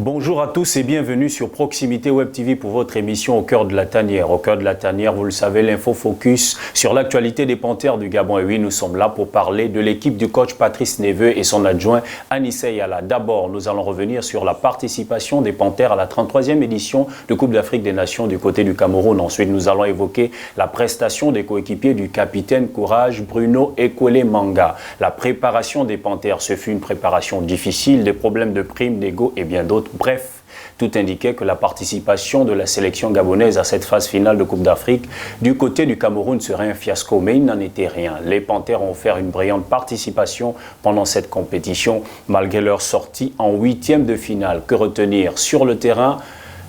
Bonjour à tous et bienvenue sur Proximité Web TV pour votre émission Au cœur de la tanière. Au cœur de la tanière, vous le savez, l'info focus sur l'actualité des Panthères du Gabon. Et oui, nous sommes là pour parler de l'équipe du coach Patrice Neveu et son adjoint Anissé Yala. D'abord, nous allons revenir sur la participation des Panthères à la 33e édition de Coupe d'Afrique des Nations du côté du Cameroun. Ensuite, nous allons évoquer la prestation des coéquipiers du capitaine Courage Bruno Ekwele Manga. La préparation des Panthères, ce fut une préparation difficile, des problèmes de primes, d'ego et bien d'autres. Bref, tout indiquait que la participation de la sélection gabonaise à cette phase finale de Coupe d'Afrique du côté du Cameroun serait un fiasco, mais il n'en était rien. Les Panthères ont offert une brillante participation pendant cette compétition, malgré leur sortie en 8e de finale. Que retenir? Sur le terrain,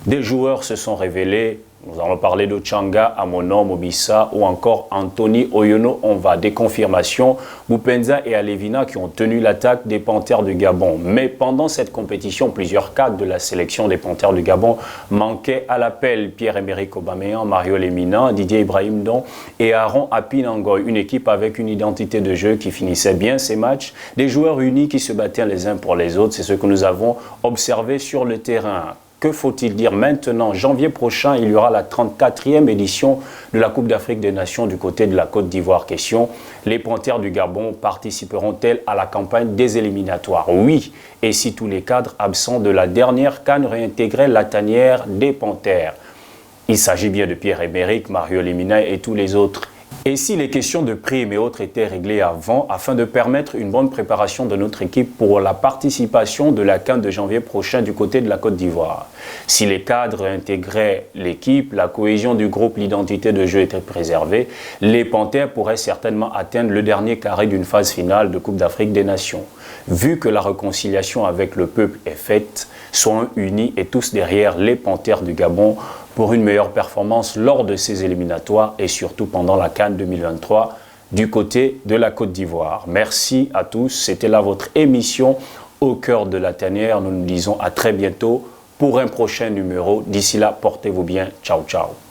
des joueurs se sont révélés. Nous allons parler de Changa, Amono, Mobissa ou encore Anthony Oyono. On va des confirmations. Boupenza et Alevina qui ont tenu l'attaque des Panthères du Gabon. Mais pendant cette compétition, plusieurs cadres de la sélection des Panthères du Gabon manquaient à l'appel. Pierre-Emerick Aubameyang, Mario Lemina, Didier Ibrahim Don et Aaron Apinangoy. Une équipe avec une identité de jeu qui finissait bien ses matchs. Des joueurs unis qui se battaient les uns pour les autres. C'est ce que nous avons observé sur le terrain. Que faut-il dire maintenant? Janvier prochain, il y aura la 34e édition de la Coupe d'Afrique des Nations du côté de la Côte d'Ivoire. Question, les Panthères du Gabon participeront-elles à la campagne des éliminatoires? Oui, et si tous les cadres absents de la dernière CAN réintégraient la tanière des Panthères? Il s'agit bien de Pierre-Emerick, Mario Lemina et tous les autres. Et si les questions de primes et autres étaient réglées avant, afin de permettre une bonne préparation de notre équipe pour la participation de la CAN de janvier prochain du côté de la Côte d'Ivoire? Si les cadres intégraient l'équipe, la cohésion du groupe, l'identité de jeu était préservée, les Panthères pourraient certainement atteindre le dernier carré d'une phase finale de Coupe d'Afrique des Nations. Vu que la réconciliation avec le peuple est faite, soyons unis et tous derrière les Panthères du Gabon pour une meilleure performance lors de ces éliminatoires et surtout pendant la CAN 2023 du côté de la Côte d'Ivoire. Merci à tous, c'était là votre émission Au cœur de la tanière. Nous nous disons à très bientôt pour un prochain numéro. D'ici là, portez-vous bien. Ciao, ciao.